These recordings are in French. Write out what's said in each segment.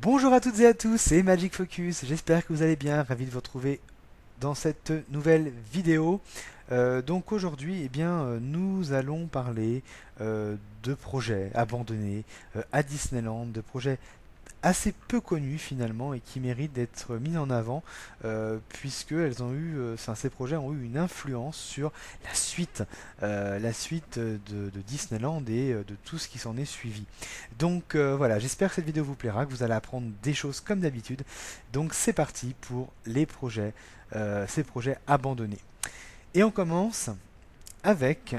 Bonjour à toutes et à tous, c'est Magic Focus, j'espère que vous allez bien, ravi de vous retrouver dans cette nouvelle vidéo. Donc aujourd'hui, nous allons parler de projets abandonnés à Disneyland, de projets assez peu connus finalement et qui méritent d'être mis en avant puisque ces projets ont eu une influence sur la suite de Disneyland et de tout ce qui s'en est suivi. Donc voilà, j'espère que cette vidéo vous plaira, que vous allez apprendre des choses comme d'habitude. Donc c'est parti pour ces projets abandonnés. Et on commence avec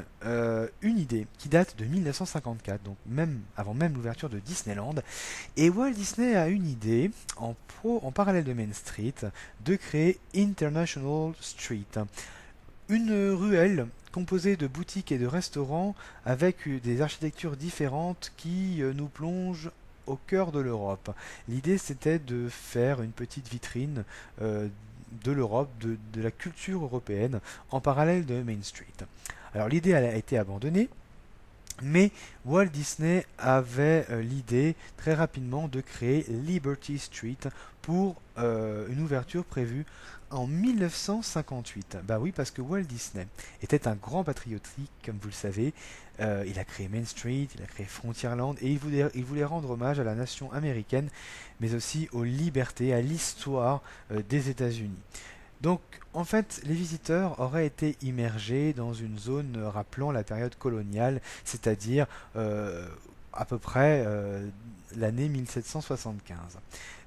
une idée qui date de 1954, donc même avant même l'ouverture de Disneyland. Et Walt Disney a une idée, en parallèle de Main Street, de créer International Street, une ruelle composée de boutiques et de restaurants avec des architectures différentes qui nous plongent au cœur de l'Europe. L'idée c'était de faire une petite vitrine de l'Europe, de la culture européenne, en parallèle de Main Street. Alors l'idée a été abandonnée, mais Walt Disney avait l'idée très rapidement de créer Liberty Street pour une ouverture prévue en 1958. Bah oui, parce que Walt Disney était un grand patriotique, comme vous le savez. Il a créé Main Street, il a créé Frontierland, et il voulait rendre hommage à la nation américaine, mais aussi aux libertés, à l'histoire des États-Unis. Donc, en fait, les visiteurs auraient été immergés dans une zone rappelant la période coloniale, c'est-à-dire à peu près l'année 1775.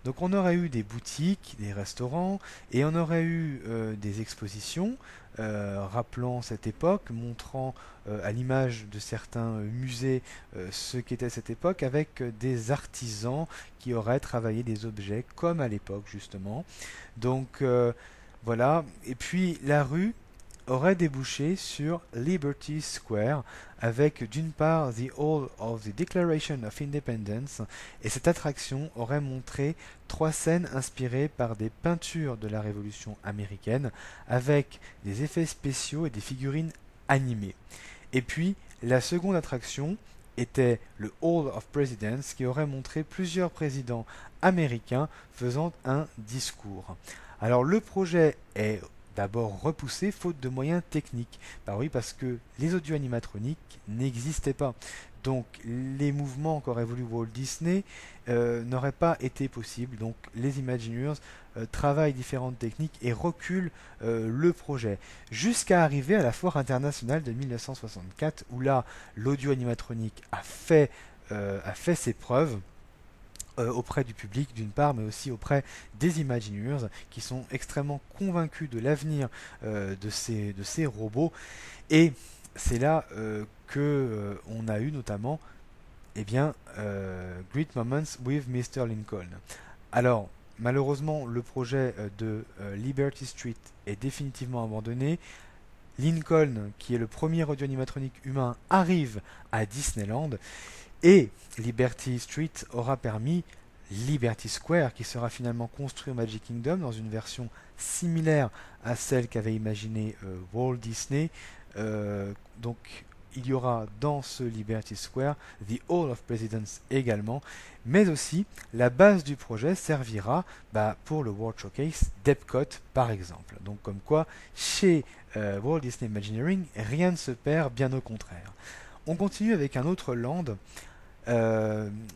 Donc, on aurait eu des boutiques, des restaurants, et on aurait eu des expositions rappelant cette époque, montrant à l'image de certains musées ce qu'était cette époque, avec des artisans qui auraient travaillé des objets comme à l'époque justement. Donc, voilà, et puis la rue aurait débouché sur Liberty Square avec d'une part The Hall of the Declaration of Independence, et cette attraction aurait montré trois scènes inspirées par des peintures de la Révolution américaine avec des effets spéciaux et des figurines animées. Et puis la seconde attraction était le Hall of Presidents qui aurait montré plusieurs présidents américains faisant un discours. Alors le projet est d'abord repoussé faute de moyens techniques. Bah oui, parce que les audio animatroniques n'existaient pas. Donc les mouvements qu'aurait voulu Walt Disney n'auraient pas été possibles. Donc les Imagineers travaillent différentes techniques et reculent le projet. Jusqu'à arriver à la foire internationale de 1964 où là l'audio animatronique a fait ses preuves auprès du public d'une part, mais aussi auprès des Imagineers qui sont extrêmement convaincus de l'avenir de ces robots. Et c'est là que on a eu notamment Great Moments with Mr. Lincoln. Alors, malheureusement, le projet de Liberty Street est définitivement abandonné. Lincoln, qui est le premier audio animatronique humain, arrive à Disneyland et Liberty Street aura permis Liberty Square, qui sera finalement construit au Magic Kingdom dans une version similaire à celle qu'avait imaginée Walt Disney. Donc il y aura dans ce Liberty Square The Hall of Presidents également, mais aussi la base du projet servira pour le World Showcase d'Epcot par exemple. Donc comme quoi, chez Walt Disney Imagineering, rien ne se perd, bien au contraire. On continue avec un autre land,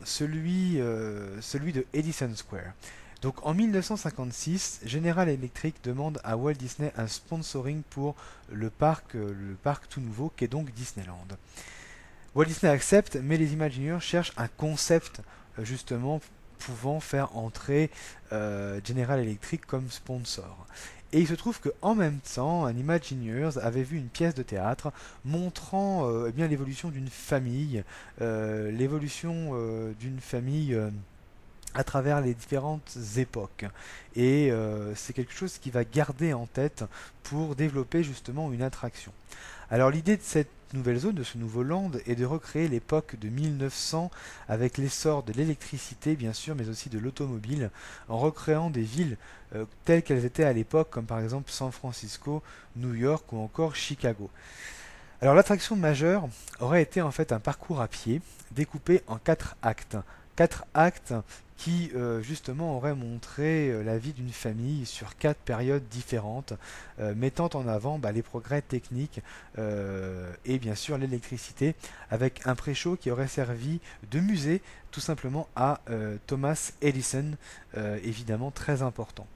celui de Edison Square. Donc en 1956, General Electric demande à Walt Disney un sponsoring pour le parc tout nouveau qu'est donc Disneyland. Walt Disney accepte, mais les Imagineers cherchent un concept justement pouvant faire entrer General Electric comme sponsor. Et il se trouve qu'en même temps, un Imagineers avait vu une pièce de théâtre montrant l'évolution d'une famille, à travers les différentes époques. Et c'est quelque chose qui va garder en tête pour développer justement une attraction. Alors l'idée de cette nouvelle zone, de ce nouveau land, est de recréer l'époque de 1900 avec l'essor de l'électricité bien sûr, mais aussi de l'automobile, en recréant des villes telles qu'elles étaient à l'époque, comme par exemple San Francisco, New York ou encore Chicago. Alors l'attraction majeure aurait été en fait un parcours à pied découpé en quatre actes. Quatre actes qui justement aurait montré la vie d'une famille sur 4 périodes différentes, mettant en avant les progrès techniques et bien sûr l'électricité, avec un pré-show qui aurait servi de musée tout simplement à Thomas Edison, évidemment très important.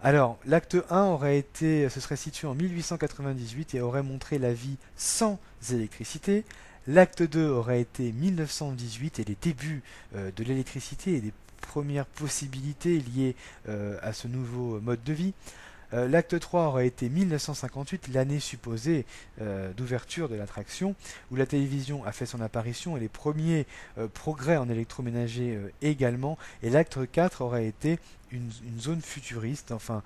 Alors, l'acte 1 se serait situé en 1898 et aurait montré la vie sans électricité. L'acte 2 aurait été 1918 et les débuts de l'électricité et des premières possibilités liées à ce nouveau mode de vie. L'acte 3 aurait été 1958, l'année supposée d'ouverture de l'attraction, où la télévision a fait son apparition et les premiers progrès en électroménager également. Et l'acte 4 aurait été une zone futuriste, enfin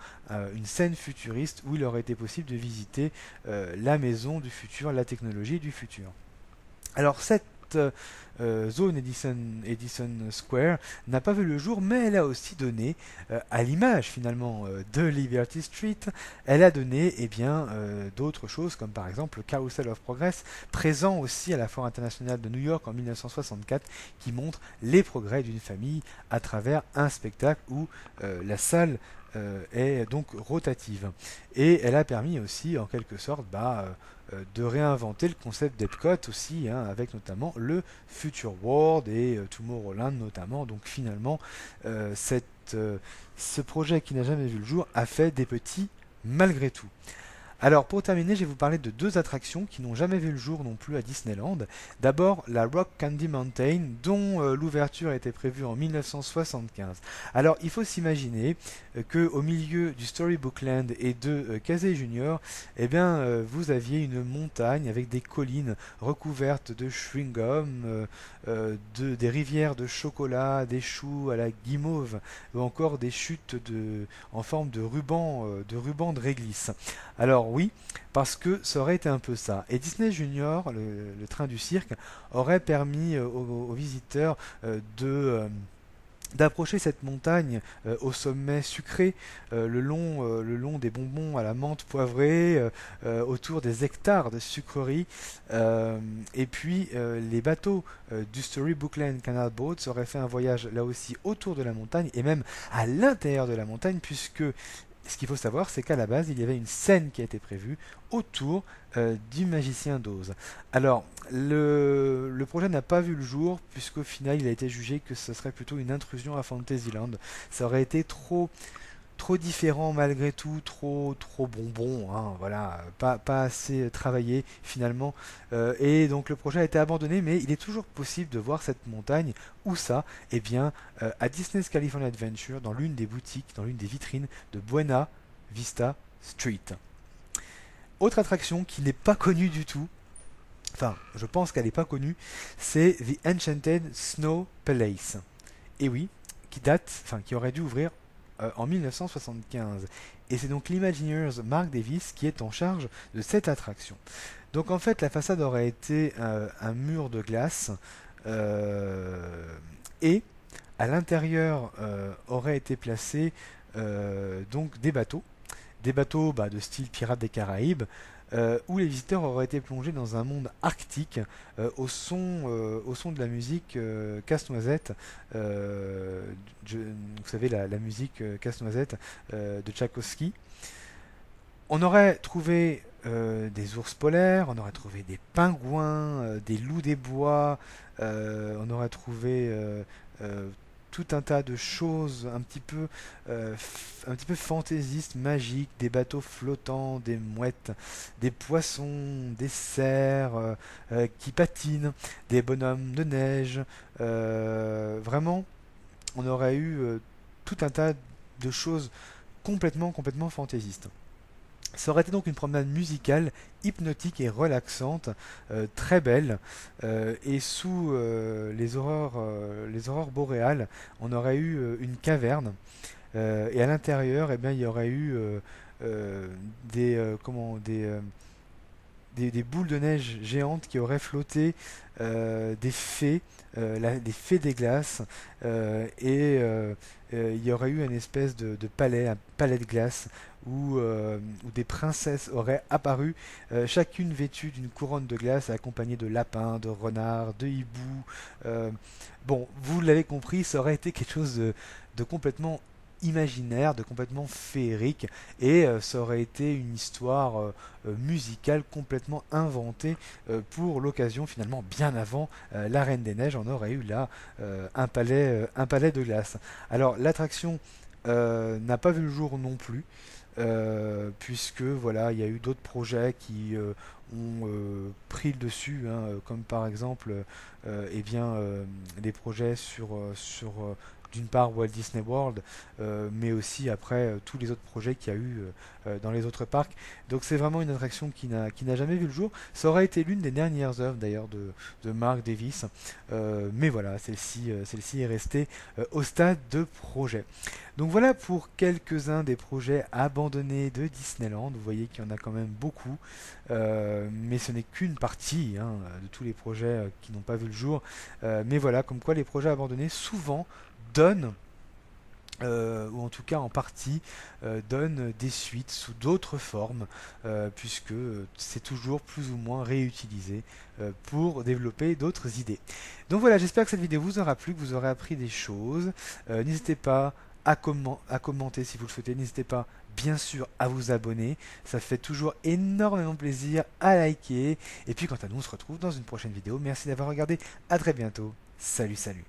une scène futuriste où il aurait été possible de visiter la maison du futur, la technologie du futur. Alors cette zone Edison Square n'a pas vu le jour, mais elle a aussi donné, à l'image finalement de Liberty Street, elle a donné d'autres choses comme par exemple le Carousel of Progress, présent aussi à la Foire internationale de New York en 1964, qui montre les progrès d'une famille à travers un spectacle où la salle est donc rotative. Et elle a permis aussi en quelque sorte de réinventer le concept d'Epcot aussi, avec notamment le Future World et Tomorrowland notamment. Donc finalement, ce projet qui n'a jamais vu le jour a fait des petits malgré tout. Alors pour terminer, je vais vous parler de 2 attractions qui n'ont jamais vu le jour non plus à Disneyland. D'abord la Rock Candy Mountain, dont l'ouverture était prévue en 1975. Alors il faut s'imaginer qu'au milieu du Storybook Land et de Casey Junior, vous aviez une montagne avec des collines recouvertes de chewing-gum, des rivières de chocolat, des choux à la guimauve, ou encore des chutes en forme de ruban de réglisse. Alors oui, parce que ça aurait été un peu ça. Et Disney Junior, le train du cirque, aurait permis aux visiteurs d'approcher cette montagne au sommet sucré, le long des bonbons à la menthe poivrée, autour des hectares de sucreries. Et puis les bateaux du Storybook Land Canal Boats auraient fait un voyage là aussi autour de la montagne et même à l'intérieur de la montagne, puisque ce qu'il faut savoir, c'est qu'à la base, il y avait une scène qui a été prévue autour du magicien d'Oz. Alors, le projet n'a pas vu le jour, puisqu'au final, il a été jugé que ce serait plutôt une intrusion à Fantasyland. Ça aurait été trop différent malgré tout, trop bonbon, voilà, pas assez travaillé finalement. Et donc le projet a été abandonné, mais il est toujours possible de voir cette montagne. Où ça? À Disney's California Adventure, dans l'une des boutiques, dans l'une des vitrines de Buena Vista Street. Autre attraction qui n'est pas connue du tout, enfin je pense qu'elle n'est pas connue, c'est The Enchanted Snow Palace. Et oui, qui aurait dû ouvrir en 1975. Et c'est donc l'Imagineers Mark Davis qui est en charge de cette attraction. Donc en fait, la façade aurait été un mur de glace et à l'intérieur auraient été placés donc des bateaux de style Pirates des Caraïbes, où les visiteurs auraient été plongés dans un monde arctique au son de la musique Casse-Noisette, vous savez la musique Casse-Noisette de Tchaïkovski. On aurait trouvé des ours polaires, on aurait trouvé des pingouins, des loups des bois, on aurait trouvé tout un tas de choses un petit peu fantaisistes, magiques, des bateaux flottants, des mouettes, des poissons, des cerfs qui patinent, des bonhommes de neige. Vraiment, on aurait eu tout un tas de choses complètement fantaisistes. Ça aurait été donc une promenade musicale, hypnotique et relaxante, très belle, et sous les aurores boréales, on aurait eu une caverne, et à l'intérieur, il y aurait eu des des boules de neige géantes qui auraient flotté des fées, des fées des glaces, il y aurait eu une espèce de palais, un palais de glace, où des princesses auraient apparu, chacune vêtue d'une couronne de glace, accompagnée de lapins, de renards, de hiboux. euh, bon, vous l'avez compris, ça aurait été quelque chose de complètement imaginaire, de complètement féerique, et ça aurait été une histoire musicale complètement inventée pour l'occasion, finalement bien avant la Reine des Neiges. On aurait eu là un palais de glace. Alors l'attraction n'a pas vu le jour non plus, puisque voilà, il y a eu d'autres projets qui ont pris le dessus, hein, comme par exemple des projets sur d'une part Walt Disney World, mais aussi après tous les autres projets qu'il y a eu dans les autres parcs. Donc c'est vraiment une attraction qui n'a jamais vu le jour. Ça aurait été l'une des dernières œuvres d'ailleurs de Mark Davis, mais voilà, celle-ci est restée au stade de projet. Donc voilà pour quelques-uns des projets abandonnés de Disneyland. Vous voyez qu'il y en a quand même beaucoup, mais ce n'est qu'une partie, hein, de tous les projets qui n'ont pas vu le jour. Mais voilà, comme quoi les projets abandonnés souvent donnent, ou en tout cas en partie, donnent des suites sous d'autres formes, puisque c'est toujours plus ou moins réutilisé pour développer d'autres idées. Donc voilà, j'espère que cette vidéo vous aura plu, que vous aurez appris des choses. N'hésitez pas à commenter si vous le souhaitez. N'hésitez pas, bien sûr, à vous abonner. Ça fait toujours énormément plaisir, à liker. Et puis quant à nous, on se retrouve dans une prochaine vidéo. Merci d'avoir regardé. À très bientôt. Salut, salut.